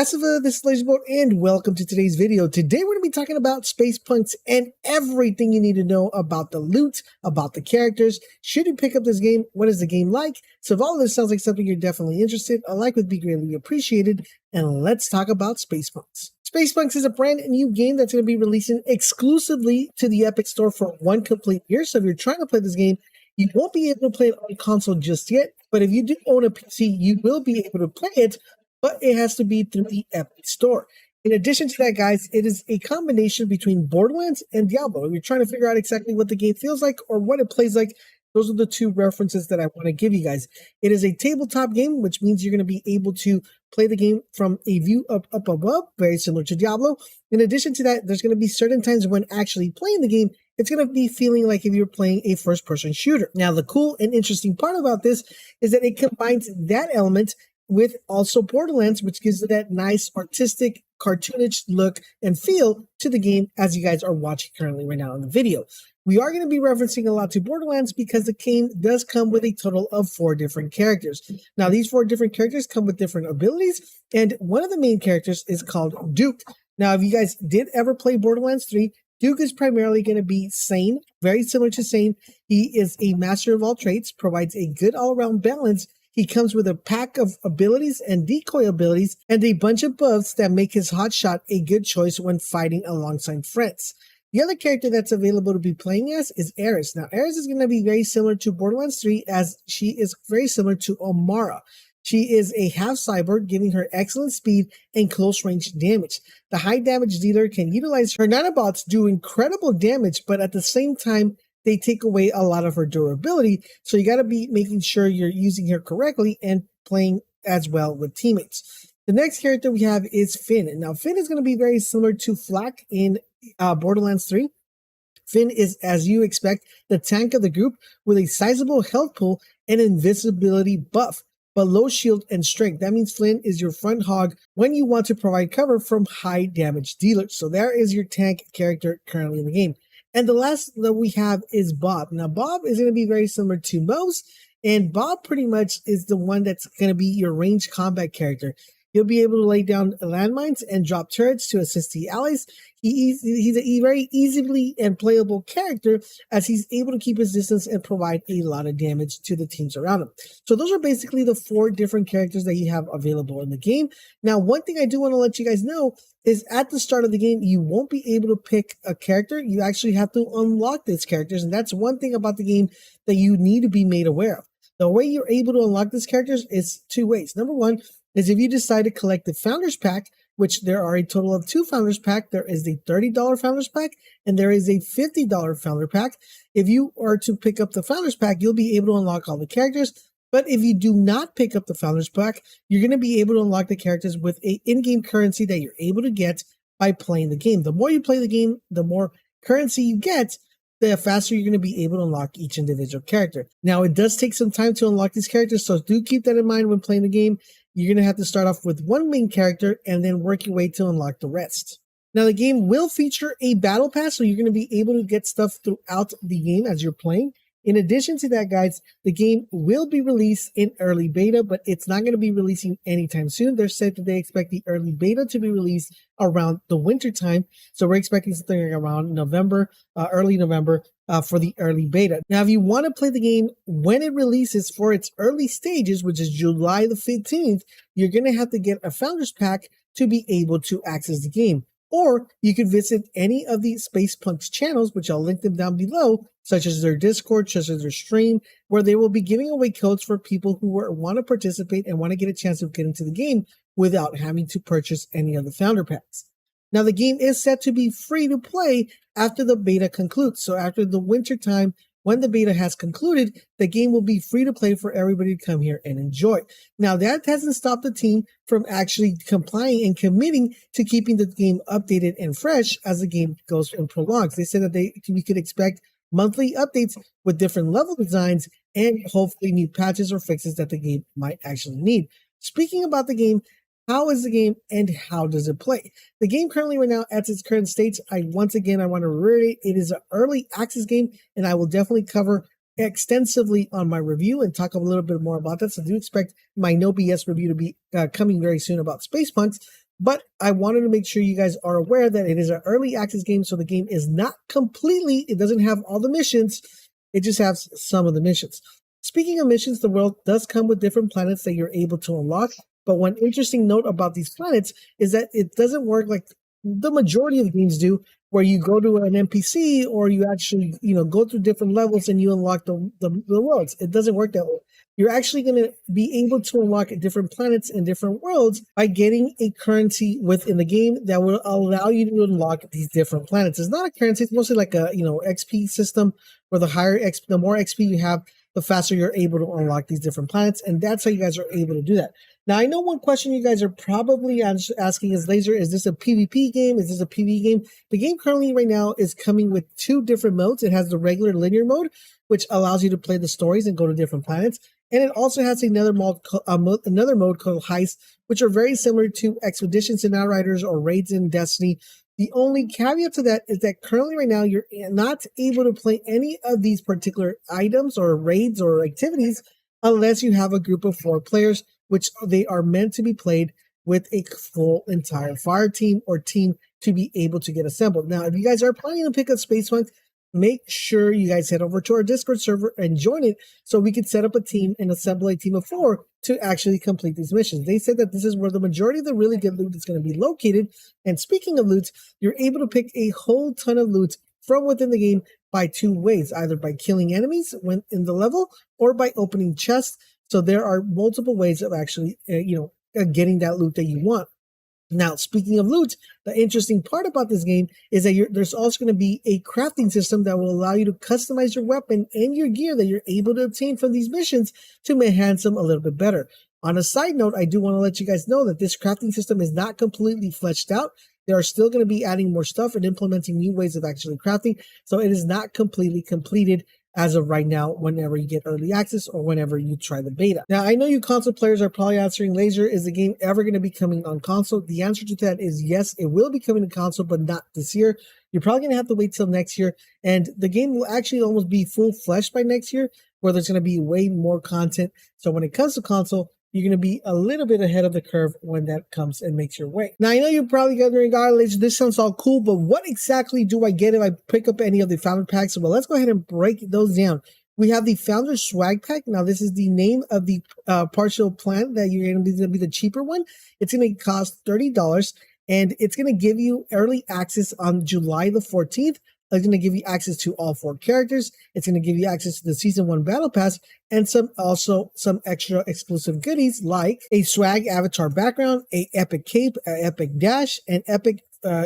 Asiva, this is LaserBoat, and welcome to today's video. Today we're going to be talking about space punks and everything you need to know about the loot, about the characters. Should you pick up this game? What is the game like? So if all of this sounds like something you're definitely interested, a like would be greatly appreciated. And let's talk about space punks. Space Punks is a brand new game that's going to be releasing exclusively to the Epic Store for 1 complete year. So if you're trying to play this game, you won't be able to play it on console just yet. But if you do own a PC, you will be able to play it, but it has to be through the Epic Store. In addition to that, guys, it is a combination between Borderlands and Diablo. If you're trying to figure out exactly what the game feels like or what it plays like, those are the two references that I want to give you guys. It is a tabletop game, which means you're going to be able to play the game from a view up above, very similar to Diablo. In addition to that, there's going to be certain times when actually playing the game, it's going to be feeling like if you're playing a first-person shooter. Now, the cool and interesting part about this is that it combines that element with also Borderlands, which gives it that nice artistic, cartoonish look and feel to the game as you guys are watching currently right now in the video. We are going to be referencing a lot to Borderlands because the game does come with a total of 4 different characters. Now, these 4 different characters come with different abilities, and one of the main characters is called Duke. Now, if you guys did ever play Borderlands 3, Duke is primarily going to be Sane, very similar to Sane. He is a master of all trades, provides a good all-around balance. He comes with a pack of abilities and decoy abilities and a bunch of buffs that make his hotshot a good choice when fighting alongside friends. The other character that's available to be playing as is Ares. Now, Ares is going to be very similar to Borderlands 3 as she is very similar to Omara. She is a half cyborg, giving her excellent speed and close range damage. The high damage dealer can utilize her nanobots, do incredible damage, but at the same time, they take away a lot of her durability. So you got to be making sure you're using her correctly and playing as well with teammates. The next character we have is Finn. And now Finn is going to be very similar to Flak in Borderlands 3. Finn is, as you expect, the tank of the group with a sizable health pool and invisibility buff, but low shield and strength. That means Flynn is your front hog when you want to provide cover from high damage dealers. So there is your tank character currently in the game. And the last that we have is Bob. Now, Bob is going to be very similar to Mose, and Bob pretty much is the one that's going to be your ranged combat character. You'll be able to lay down landmines and drop turrets to assist the allies. He's a very easily and playable character as he's able to keep his distance and provide a lot of damage to the teams around him. So those are basically the 4 different characters that you have available in the game. Now, one thing I do want to let you guys know is at the start of the game, you won't be able to pick a character. You actually have to unlock these characters. And that's one thing about the game that you need to be made aware of. The way you're able to unlock these characters is 2 ways. Number one is if you decide to collect the Founders Pack, which there are a total of 2 Founders Pack. There is a $30 Founders Pack and there is a $50 Founder Pack. If you are to pick up the Founders Pack, you'll be able to unlock all the characters. But if you do not pick up the Founders Pack, you're going to be able to unlock the characters with an in-game currency that you're able to get by playing the game. The more you play the game, the more currency you get, the faster you're going to be able to unlock each individual character. Now, it does take some time to unlock these characters, so do keep that in mind when playing the game. You're going to have to start off with 1 main character and then work your way to unlock the rest. Now, the game will feature a battle pass, so you're going to be able to get stuff throughout the game as you're playing. In addition to that, guys, the game will be released in early beta, but it's not going to be releasing anytime soon. They're said that they expect the early beta to be released around the winter time. So we're expecting something like around November, early November for the early beta. Now, if you want to play the game when it releases for its early stages, which is July the 15th, you're going to have to get a Founders Pack to be able to access the game. Or you could visit any of the Space Punks channels, which I'll link them down below, such as their Discord, such as their stream, where they will be giving away codes for people who want to participate and want to get a chance of getting to the game without having to purchase any of the Founder Packs. Now, the game is set to be free to play after the beta concludes. So after the winter time, when the beta has concluded, the game will be free to play for everybody to come here and enjoy. Now, that hasn't stopped the team from actually complying and committing to keeping the game updated and fresh as the game goes and prolongs. They said that we could expect monthly updates with different level designs and hopefully new patches or fixes that the game might actually need. Speaking about the game, how is the game and how does it play? The game currently right now at its current state, I want to reiterate, it is an early access game, and I will definitely cover extensively on my review and talk a little bit more about that. So do expect my No BS review to be coming very soon about Space Punks. But I wanted to make sure you guys are aware that it is an early access game, so the game is not completely, it doesn't have all the missions, it just has some of the missions. Speaking of missions, the world does come with different planets that you're able to unlock, but one interesting note about these planets is that it doesn't work like the majority of games do, where you go to an NPC or you actually, go through different levels and you unlock the worlds. It doesn't work that way. You're actually going to be able to unlock different planets and different worlds by getting a currency within the game that will allow you to unlock these different planets. It's not a currency, it's mostly like a, XP system, where the more XP you have, the faster you're able to unlock these different planets. And that's how you guys are able to do that. Now, I know one question you guys are probably asking is, Laser, is this a PvP game? Is this a PvE game? The game currently right now is coming with 2 different modes. It has the regular linear mode, which allows you to play the stories and go to different planets. And it also has another mode called Heist, which are very similar to Expeditions in Outriders or Raids in Destiny. The only caveat to that is that currently right now you're not able to play any of these particular items or raids or activities unless you have a group of 4 players, which they are meant to be played with a full entire fire team or team to be able to get assembled. Now, if you guys are planning to pick up Spacepunk, make sure you guys head over to our Discord server and join it so we can set up a team and assemble a team of 4 to actually complete these missions. They said that this is where the majority of the really good loot is going to be located. And speaking of loot, you're able to pick a whole ton of loot from within the game by 2 ways, either by killing enemies when in the level or by opening chests. So there are multiple ways of actually, getting that loot that you want. Now, speaking of loot, the interesting part about this game is that there's also going to be a crafting system that will allow you to customize your weapon and your gear that you're able to obtain from these missions to enhance them a little bit better. On a side note, I do want to let you guys know that this crafting system is not completely fleshed out. They are still going to be adding more stuff and implementing new ways of actually crafting, so it is not completely completed as of right now whenever you get early access or whenever you try the beta. Now, I know you console players are probably answering, Laser, is the game ever going to be coming on console? The answer to that is yes, it will be coming to console, but not this year. You're probably going to have to wait till next year, and the game will actually almost be full-fledged by next year, where there's going to be way more content. So when it comes to console, you're going to be a little bit ahead of the curve when that comes and makes your way. Now, I know you're probably wondering, Laser, this sounds all cool, but what exactly do I get if I pick up any of the founder packs? Well, let's go ahead and break those down. We have the Founder Swag Pack. Now, this is the name of the partial plan that you're going to be the cheaper one. It's going to cost $30, and it's going to give you early access on July the 14th. It's going to give you access to all 4 characters. It's going to give you access to the Season 1 Battle Pass and some extra exclusive goodies like a swag avatar background, a epic cape, an epic dash, and epic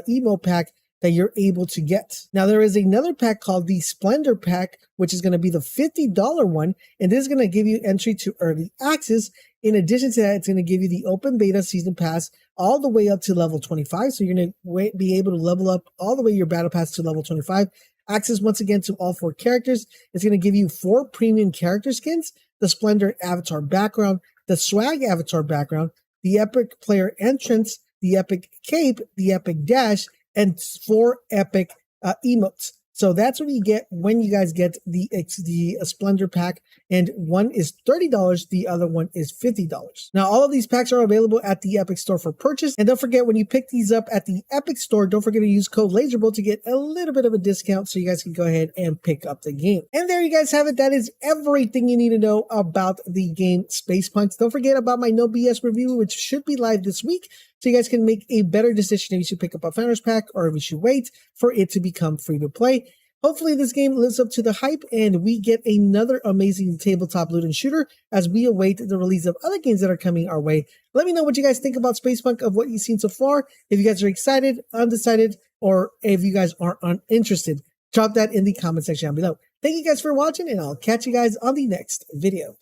emo pack that you're able to get. Now, there is another pack called the Splendor Pack, which is going to be the $50 one, and this is going to give you entry to early access. In addition to that, it's going to give you the open beta season pass all the way up to level 25. So you're going to be able to level up all the way your battle pass to level 25. Access once again to all 4 characters. It's going to give you 4 premium character skins, the Splendor avatar background, the swag avatar background, the epic player entrance, the epic cape, the epic dash, and 4 epic emotes. So that's what you get when you guys get the Splendor Pack, and one is $30, the other one is $50. Now, all of these packs are available at the Epic Store for purchase, and don't forget, when you pick these up at the Epic Store, don't forget to use code LaserBolt to get a little bit of a discount so you guys can go ahead and pick up the game. And there you guys have it. That is everything you need to know about the game Spacepunk. Don't forget about my No BS review, which should be live this week, so you guys can make a better decision if you should pick up a Founders Pack or if you should wait for it to become free to play. Hopefully this game lives up to the hype and we get another amazing tabletop loot and shooter as we await the release of other games that are coming our way. Let me know what you guys think about Spacepunk, of what you've seen so far. If you guys are excited, undecided, or if you guys are uninterested, drop that in the comment section down below. Thank you guys for watching, and I'll catch you guys on the next video.